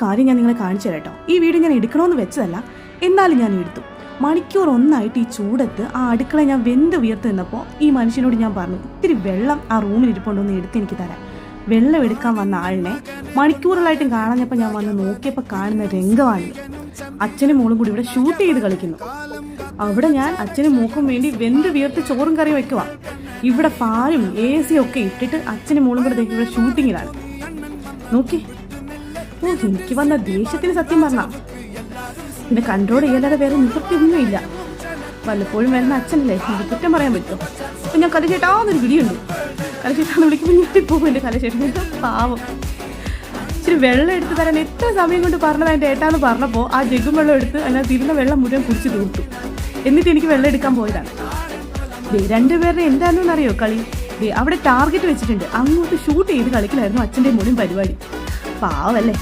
കാര്യം ഞാൻ നിങ്ങളെ കാണിച്ചു തരാം കേട്ടോ. ഈ വീഡിയോ ഞാൻ എടുക്കണമെന്ന് വെച്ചതല്ല, എന്നാലും ഞാൻ എടുത്തു. മണിക്കൂർ ഒന്നായിട്ട് ഈ ചൂടത്ത് ആ അടുക്കള ഞാൻ വെന്ത് ഉയർത്ത് നിന്നപ്പോൾ ഈ മനുഷ്യനോട് ഞാൻ പറഞ്ഞു, ഇത്തിരി വെള്ളം ആ റൂമിൽ ഇരിപ്പുണ്ടോന്ന് എടുത്ത് എനിക്ക് തരാം. വെള്ളം എടുക്കാൻ വന്ന ആളിനെ മണിക്കൂറുകളായിട്ടും കാണാഞ്ഞപ്പോൾ ഞാൻ വന്ന് നോക്കിയപ്പോൾ കാണുന്ന രംഗമാണ്. അച്ഛനും മോളും കൂടി ഇവിടെ ഷൂട്ട് ചെയ്ത് കളിക്കുന്നു. അവിടെ ഞാൻ അച്ഛനും മോക്കും വേണ്ടി വെന്ത് വിയർത്ത് ചോറും കറിയും വെക്കുക. ഇവിടെ പാലും AC ഒക്കെ ഇട്ടിട്ട് അച്ഛനും മോളും കൂടെ ഇവിടെ ഷൂട്ടിങ്ങിലാണ്. നോക്കി, എനിക്ക് വന്ന ദേഷ്യത്തിന് സത്യം പറഞ്ഞ പിന്നെ കൺട്രോൾ ചെയ്യാതെ വേറെ നിവൃത്തിയൊന്നുമില്ല. വല്ലപ്പോഴും വരുന്ന അച്ഛനല്ലേ, എനിക്ക് കുറ്റം പറയാൻ പറ്റും. അപ്പം ഞാൻ കലശേട്ടാന്നൊരു വിളിയുണ്ട്. കലശേട്ടാന്ന് വിളിക്കുമ്പോൾ ഞെട്ടിപ്പോകും എൻ്റെ കലശേട്ടൻ. പാവം. ഇച്ചിരി വെള്ളം എടുത്ത് തരാൻ എത്ര സമയം കൊണ്ട് പറഞ്ഞത് എൻ്റെ ഏട്ടാന്ന് പറഞ്ഞപ്പോൾ ആ ജഗ്ഗും വെള്ളം എടുത്ത് അതിനകത്ത് ഇരുന്ന വെള്ളം മുഴുവൻ കുടിച്ച് തീർത്തു. എന്നിട്ട് എനിക്ക് വെള്ളം എടുക്കാൻ പോയതാണ്. രണ്ടുപേരുടെ എന്താണെന്ന് അറിയോ കളി? അവിടെ ടാർഗറ്റ് വെച്ചിട്ടുണ്ട്, അങ്ങോട്ട് ഷൂട്ട് ചെയ്ത് കളിക്കലായിരുന്നു അച്ഛൻ്റെ മോനും പരിപാടി. പാവല്ലേ.